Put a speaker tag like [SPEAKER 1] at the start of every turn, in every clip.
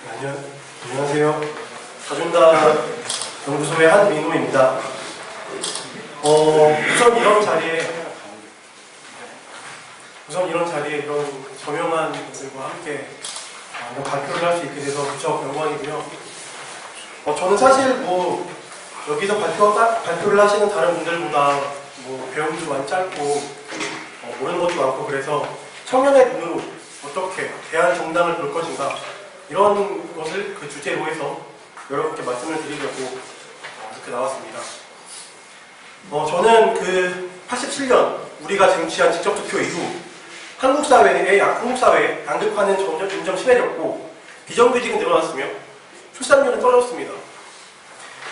[SPEAKER 1] 안녕하세요. 다준다 연구소의 한민호입니다. 우선 이런 자리에 이런 저명한 분들과 함께 이런 발표를 할 수 있게 돼서 무척 영광이고요. 저는 사실 여기서 발표를 하시는 다른 분들보다 배움도 많이 짧고 모르는 것도 많고, 그래서 청년의 눈으로 어떻게 대한 정당을 볼 것인가, 이런 것을 그 주제로 해서 여러분께 말씀을 드리려고 이렇게 나왔습니다. 저는 87년 우리가 쟁취한 직접투표 이후 한국 사회에 양극화는 점점 심해졌고 비정규직은 늘어났으며 출산율은 떨어졌습니다.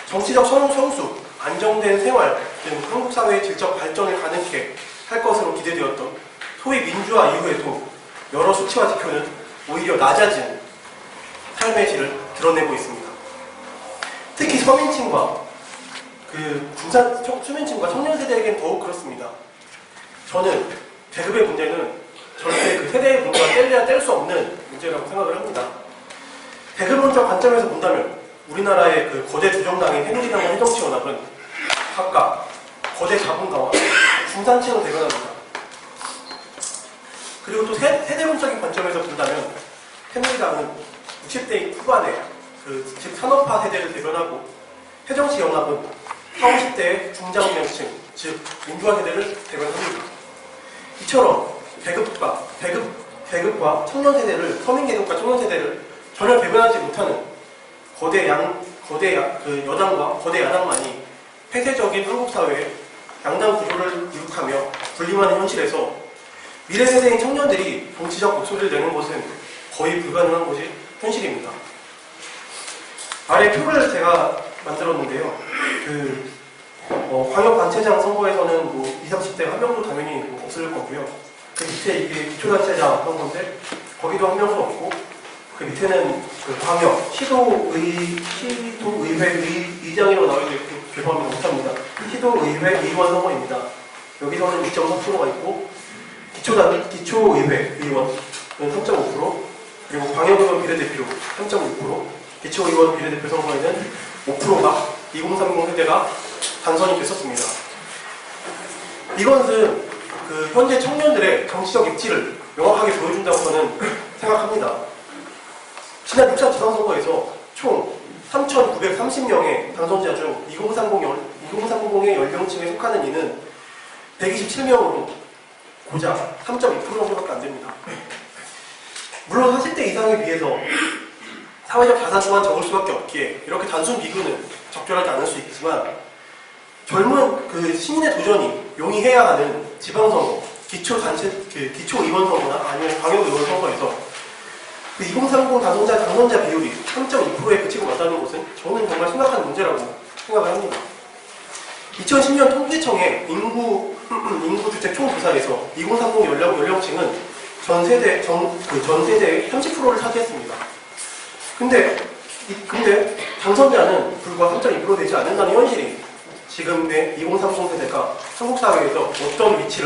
[SPEAKER 1] 정치적 성숙, 안정된 생활 등 한국 사회의 질적 발전을 가능케 할 것으로 기대되었던 소위 민주화 이후에도 여러 수치와 지표는 오히려 낮아진 삶의 질을 드러내고 있습니다. 특히 서민층과 수민층과 청년세대에겐 더욱 그렇습니다. 저는 계급의 문제는 절대 그 세대의 문제와 뗄래야 뗄 수 없는 문제라고 생각을 합니다. 계급론적 관점에서 본다면 우리나라의 거대 두 정당인 새누리당과 새정치연합은 각각 거대 자본가와 중산층을 대변합니다. 그리고 또 세대론적인 관점에서 본다면 새누리당은 60대 후반에 즉 산업화 세대를 대변하고, 새정치연합은 40, 50대의 중장년층, 즉 민주화 세대를 대변합니다. 이처럼 계급과 청년세대를, 서민계급과 청년세대를 전혀 대변하지 못하는 거대 여당과 거대 야당만이 폐쇄적인 한국 사회에 양당 구조를 이룩하며 군림하는 현실에서 미래 세대인 청년들이 정치적 목소리를 내는 것은 거의 불가능한 것이 현실입니다. 아래 표를 제가 만들었는데요. 광역단체장 선거에서는 20, 30대가 한 명도 당연히 없을 거고요. 그 밑에 이게 기초단체장 선거인데 거기도 한 명도 없고, 그 밑에는 광역 시도의회 의장이라고 나와있는데 죄송합니다, 못합니다. 시도의회 의원 선거입니다. 여기서는 2.3%가 있고, 기초의회 의원은 3.5%, 그리고 광역의원 비례대표 3.6%, 기초의원 비례대표 선거에는 5%가 2030 세대가 당선이 됐었습니다. 이것은 현재 청년들의 정치적 입지를 명확하게 보여준다고 저는 생각합니다. 지난 6차 지방선거에서 총 3,930명의 당선자 중 2030의 연령층에 속하는 이는 127명으로 고작 3.2% 정도밖에 안 됩니다. 물론 40대 이상에 비해서 사회적 자산 또한 적을 수밖에 없기에 이렇게 단순 비교는 적절하지 않을 수 있지만, 젊은 시민의 도전이 용이해야 하는 지방선거, 기초의원 선거나 아니면 광역의원 선거에서 2030 당선자 비율이 3.2%에 그치고 맞다는 것은 저는 정말 심각한 문제라고 생각을 합니다. 2010년 통계청의 인구주택 총조사에서 2030 연령층은 전 세대의 30%를 차지했습니다. 근데 당선자는 불과 3.2% 되지 않는다는 현실이 지금의 2030 세대가 한국 사회에서 어떤 위치에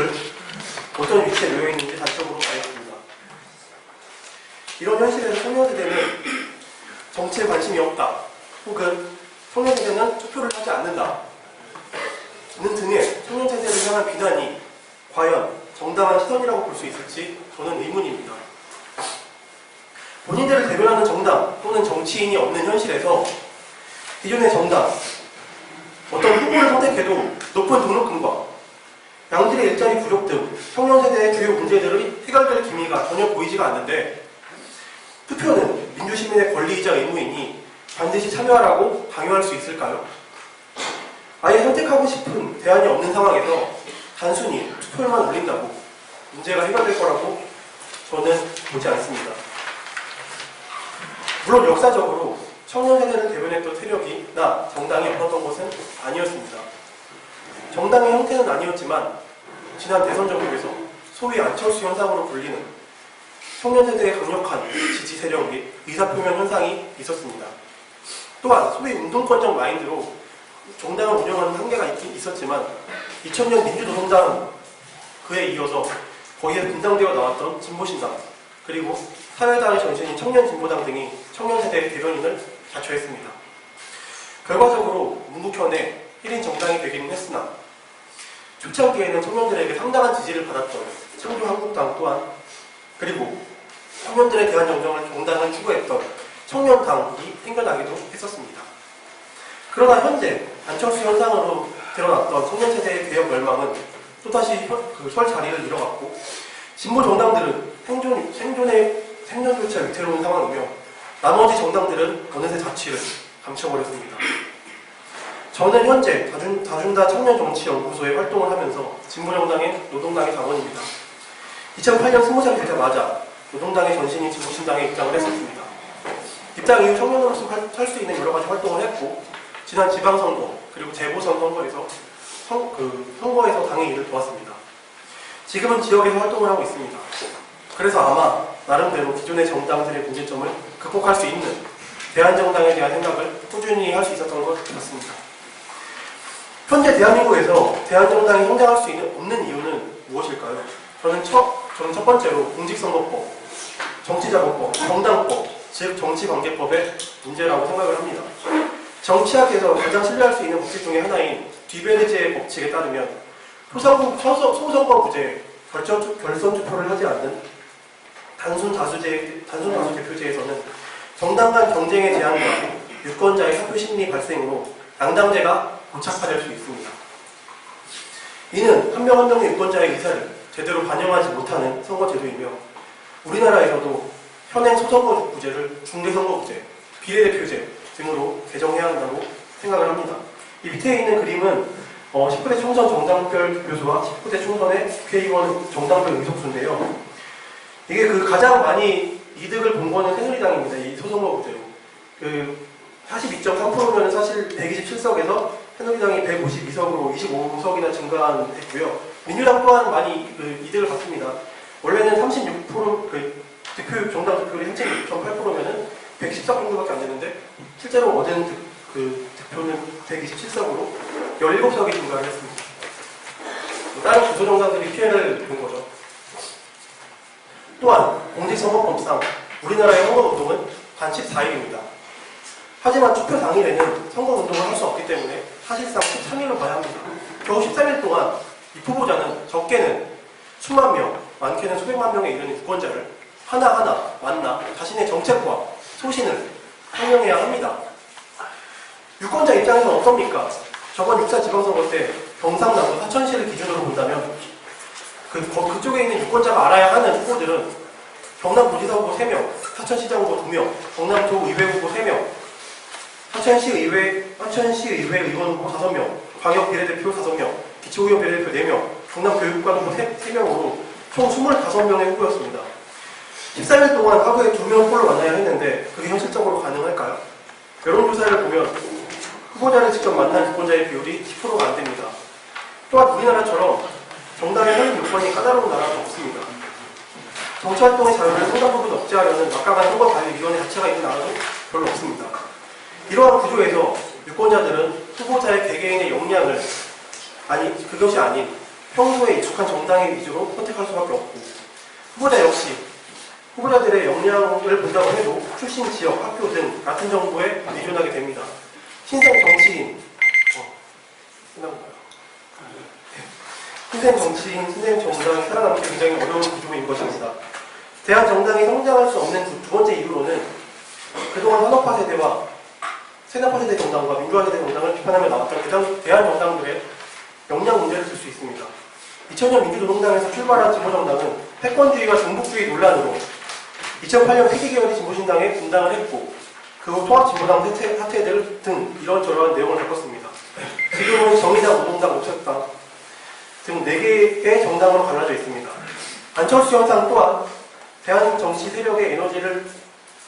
[SPEAKER 1] 놓여 있는지 단적으로 알겠습니다. 이런 현실에서 청년 세대는 정치에 관심이 없다, 혹은 청년 세대는 투표를 하지 않는다 등의 청년 세대를 향한 비난이 과연 정당한 시선이라고 볼 수 있을지 저는 의문입니다. 본인들을 대변하는 정당 또는 정치인이 없는 현실에서 기존의 정당, 어떤 후보를 선택해도 높은 등록금과 양질의 일자리 부족 등 청년 세대의 주요 문제들이 해결될 기미가 전혀 보이지가 않는데, 투표는 민주시민의 권리이자 의무이니 반드시 참여하라고 강요할 수 있을까요? 아예 선택하고 싶은 대안이 없는 상황에서 단순히 투표만 올린다고 문제가 해결될 거라고 저는 보지 않습니다. 물론 역사적으로 청년 세대를 대변했던 세력이나 정당이 없었던 것은 아니었습니다. 정당의 형태는 아니었지만 지난 대선 전국에서 소위 안철수 현상으로 불리는 청년 세대의 강력한 지지 세력이 의사표명 현상이 있었습니다. 또한 소위 운동권적 마인드로 정당을 운영하는 한계가 있긴 있었지만 2000년 민주노동당 그에 이어서 거기에 분당되어 나왔던 진보신당, 그리고 사회당의 전신인 청년진보당 등이 청년세대 대변인을 자처했습니다. 결과적으로 문국현의 1인 정당이 되기는 했으나 초창기에는 청년들에게 상당한 지지를 받았던 창조한국당 또한 그리고 청년들에 대한 정당을 추구했던 청년당이 생겨나기도 했었습니다. 그러나 현재 안철수 현상으로 드러났던 청년세대의 개혁 열망은 또다시 설 자리를 잃어갔고 진보 정당들은 생존조차 위태로운 상황이며 나머지 정당들은 어느새 자취를 감춰버렸습니다. 저는 현재 다중다 청년정치연구소에 활동을 하면서 진보정당의 노동당의 당원입니다. 2008년 20살이 되자마자 노동당의 전신인 진보신당에 입당을 했었습니다. 입당 이후 청년으로서 할 수 있는 여러 가지 활동을 했고 지난 지방선거 그리고 재보선 선거에서 선거에서 당의 일을 도왔습니다. 지금은 지역에서 활동을 하고 있습니다. 그래서 아마 나름대로 기존의 정당들의 문제점을 극복할 수 있는 대한정당에 대한 생각을 꾸준히 할 수 있었던 것 같습니다. 현재 대한민국에서 대한정당이 성장할 수 없는 이유는 무엇일까요? 저는 첫 번째로 공직선거법, 정치자금법, 정당법, 즉 정치관계법의 문제라고 생각을 합니다. 정치학에서 가장 신뢰할 수 있는 법칙 중에 하나인 뒤베르제의 법칙에 따르면 소선거구제, 결선 투표를 하지 않는 단순 다수 대표제에서는 정당 간 경쟁의 제한과 유권자의 사표 심리 발생으로 양당제가 고착화될 수 있습니다. 이는 한 명 한 명의 유권자의 의사를 제대로 반영하지 못하는 선거제도이며 우리나라에서도 현행 소선거구제를 중대선거구제, 비례대표제 등으로 개정해야 한다고 생각을 합니다. 이 밑에 있는 그림은 19대 총선 정당별 득표수와 19대 총선의 국회의원 정당별 의석수인데요. 이게 가장 많이 이득을 본 거는 새누리당입니다. 이 소선거구제로. 42.3%면 사실 127석에서 새누리당이 152석으로 25석이나 증가했고요. 민주당 또한 많이 이득을 봤습니다. 원래는 36% 정당 득표율이 현재 6.8%면은 110석 정도밖에 안 되는데 실제로 얻은 득표는 127석으로 17석이 증가를 했습니다. 다른 구소정당들이 피해를 본 거죠. 또한 공직선거법상 우리나라의 선거운동은 단 14일입니다. 하지만 투표 당일에는 선거운동을 할 수 없기 때문에 사실상 13일로 봐야 합니다. 겨우 13일 동안 이 후보자는 적게는 수만 명, 많게는 수백만 명에 이르는 유권자를 하나하나 만나 자신의 정책과 소신을 설명해야 합니다. 유권자 입장에서는 어떻습니까? 저번 6차 지방선거 때 경상남도 사천시를 기준으로 본다면 그쪽에 있는 유권자가 알아야 하는 후보들은 경남도지사 후보 3명, 사천시장 후보 2명, 경남도의회 후보 3명, 사천시의회 의원 후보 5명, 광역비례대표 5명, 기초의원 비례대표 4명, 경남교육관 후보 3명으로 총 25명의 후보였습니다. 14일 동안 하루에 2명 꼴로 만나야 했는데 그게 현실적으로 가능할까요? 여론조사를 보면 후보자를 직접 만난 유권자의 비율이 10%가 안 됩니다. 또한 우리나라처럼 정당의 선임 요건이 까다로운 나라도 없습니다. 정치활동의 자유를 상당 부분 억제하려는 막강한 선거관리위원회 자체가 있는 나라도 별로 없습니다. 이러한 구조에서 유권자들은 후보자의 개개인의 역량을 그것이 아닌 평소에 익숙한 정당의 위주로 선택할 수밖에 없고 후보자 역시 후보자들의 역량을 본다고 해도 출신 지역, 학교 등 같은 정보에 의존하게 됩니다. 신생 정치인, 신생 정당이 살아남기 굉장히 어려운 구조인 것입니다. 대한 정당이 성장할 수 없는 두 번째 이유로는 그동안 산업화 세대와 세나파 세대 정당과 민주화 세대 정당을 비판하며 나왔던 대한 정당들의 역량 문제를 들 수 있습니다. 2000년 민주노동당에서 출발한 진보정당은 패권주의와 중복주의 논란으로 2008년 폐기계열의 진보신당에 분당을 했고 그 후 통합진보당 사태들 등 이런저런 내용을 겪었습니다. 지금은 정의당, 노동당, 녹색당 등 4개의 정당으로 갈라져 있습니다. 안철수 현상 또한 대한 정치 세력의 에너지를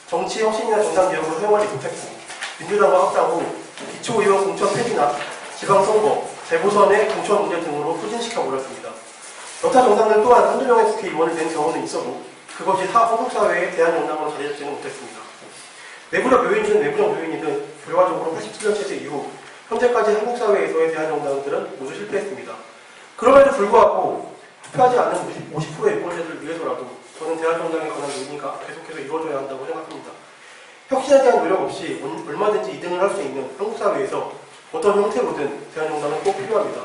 [SPEAKER 1] 정치 혁신이나 정당 개혁으로 사용하지 못했고 민주당과 합당 후 기초의원 공천 폐지나 지방선거, 재보선의 공천 문제 등으로 소진시켜버렸습니다. 여타 정당들 또한 한두 명의 국회의원을 낸 경우는 있어도 그것이 한국사회의 대한정당으로 자리잡지는 못했습니다. 내부적 요인이든 내부적 요인이든 결과적으로 87년 체제 이후 현재까지 한국사회에서의 대한정당들은 모두 실패했습니다. 그럼에도 불구하고 투표하지 않는 50%의 유권자들을 위해서라도 저는 대한정당에 관한 논의가 계속해서 이루어져야 한다고 생각합니다. 혁신에 대한 노력 없이 얼마든지 2등을 할 수 있는 한국 사회에서 어떤 형태로든 대한정당은 꼭 필요합니다.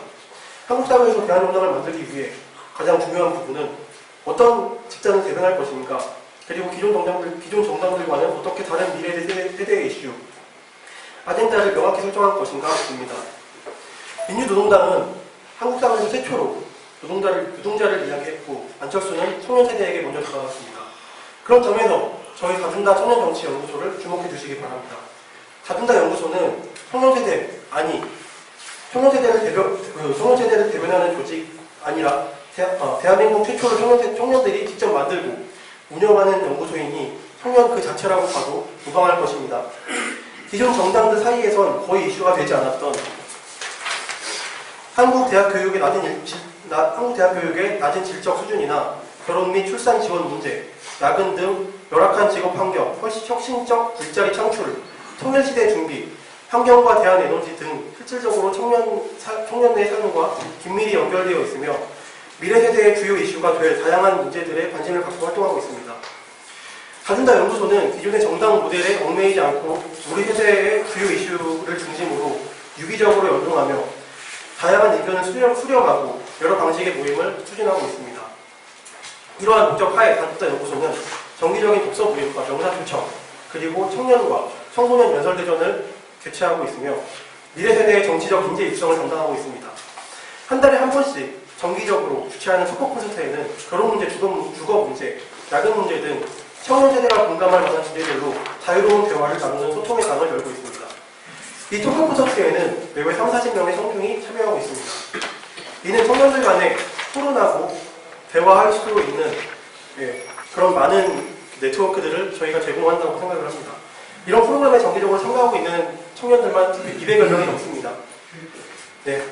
[SPEAKER 1] 한국 사회에서 대한정당을 만들기 위해 가장 중요한 부분은 어떤 직장을 대변할 것인가, 그리고 기존 정당들과는 어떻게 다른 미래 세대의 이슈, 아젠다를 명확히 설정할 것인가입니다. 민주노동당은 한국 사회에서 최초로 노동자를 이야기했고, 안철수는 청년 세대에게 먼저 다가갔습니다. 그런 점에서 저희 다준다 청년정치연구소를 주목해 주시기 바랍니다. 다준다 연구소는 청년세대를 대변하는 조직 아니라 대한민국 최초로 청년들이 직접 만들고 운영하는 연구소이니 청년 그 자체라고 봐도 무방할 것입니다. 기존 정당들 사이에선 거의 이슈가 되지 않았던 한국 대학 교육의 낮은 질적 수준이나 결혼 및 출산 지원 문제, 야근 등 열악한 직업 환경, 혁신적 일자리 창출, 청년시대 준비, 환경과 대한 에너지 등 실질적으로 청년의 삶과 긴밀히 연결되어 있으며 미래 세대의 주요 이슈가 될 다양한 문제들에 관심을 갖고 활동하고 있습니다. 다준다 연구소는 기존의 정당 모델에 얽매이지 않고 우리 세대의 주요 이슈를 중심으로 유기적으로 연동하며 다양한 의견을 수렴하고 여러 방식의 모임을 추진하고 있습니다. 이러한 목적 하에 다준다 연구소는 정기적인 독서 모임과 명사 초청, 그리고 청년과 청소년 연설대전을 개최하고 있으며 미래 세대의 정치적 인재 육성을 담당하고 있습니다. 한 달에 한 번씩 정기적으로 주최하는 토크 콘서트에는 결혼 문제, 주거 문제, 야근 문제 등 청년 세대가 공감할 만한 주제들로 자유로운 대화를 나누는 소통의 장을 열고 있습니다. 이 토크 콘서트에는 매월 30-40명의 청중이 참여하고 있습니다. 이는 청년들 간에 토론하고 대화할 수 있는 그런 많은 네트워크들을 저희가 제공한다고 생각을 합니다. 이런 프로그램에 정기적으로 참가하고 있는 청년들만 200여 명이 넘습니다.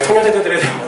[SPEAKER 1] 청년 세대들에 대한